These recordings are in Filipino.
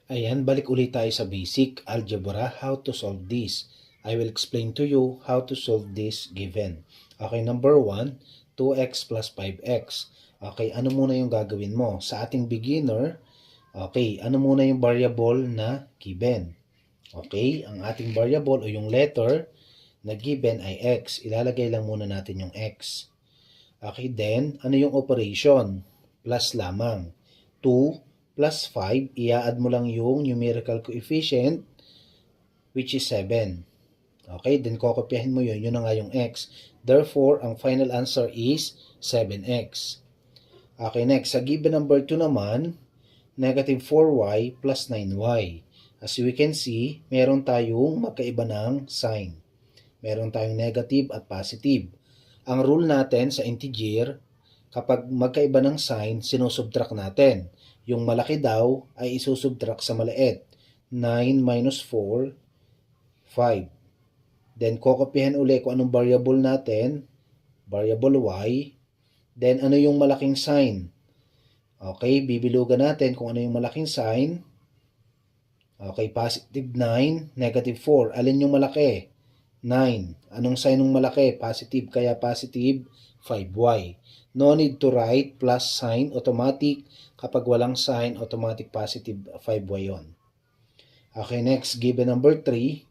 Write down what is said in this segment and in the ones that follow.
Ayan, balik ulit tayo sa basic algebra, how to solve this. I will explain to you how to solve this given. Okay, number 1, 2x plus 5x. Okay, ano muna yung gagawin mo? Sa ating beginner, okay, ano muna yung variable na given? Okay, ang ating variable o yung letter na given ay x. Ilalagay lang muna natin yung x. Okay, then, ano yung operation? Plus lamang. 2 plus 5, i-add mo lang yung numerical coefficient, which is 7. Okay, then kokopyahin mo yun, yun na nga yung x. Therefore, ang final answer is 7x. Okay, next, sa given number 2 naman, negative 4y plus 9y. As we can see, meron tayong magkaiba ng sign. Meron tayong negative at positive. Ang rule natin sa integer, kapag magkaiba ng sign, sinusubtract natin. Yung malaki daw ay isusubtract sa maliit. 9 minus 4, 5. Then, kokopyahin uli kung anong variable natin. Variable y. Then, ano yung malaking sign? Okay, bibilugan natin kung ano yung malaking sign. Okay, positive 9, negative 4. Alin yung malaki? 9. Anong sign ng malaki? Positive, kaya positive 5y. No need to write plus sign, automatic. Kapag walang sign, automatic positive 5y yon. Okay, next, given number 3,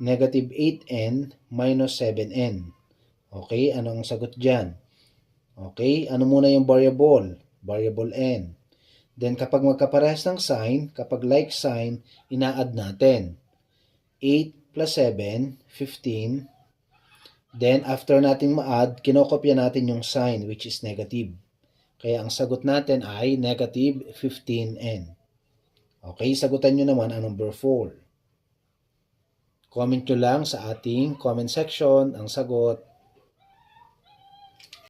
negative 8n minus 7n. Okay, anong sagot dyan? Okay, ano muna yung variable? Variable n. Then, kapag magkaparehas ng sign, kapag like sign, ina-add natin. 8 plus 7, 15. Then, after natin ma-add, kinokopya natin yung sign, which is negative. Kaya ang sagot natin ay negative 15n. Okay, sagutan nyo naman ang number 4. Comment nyo lang sa ating comment section ang sagot.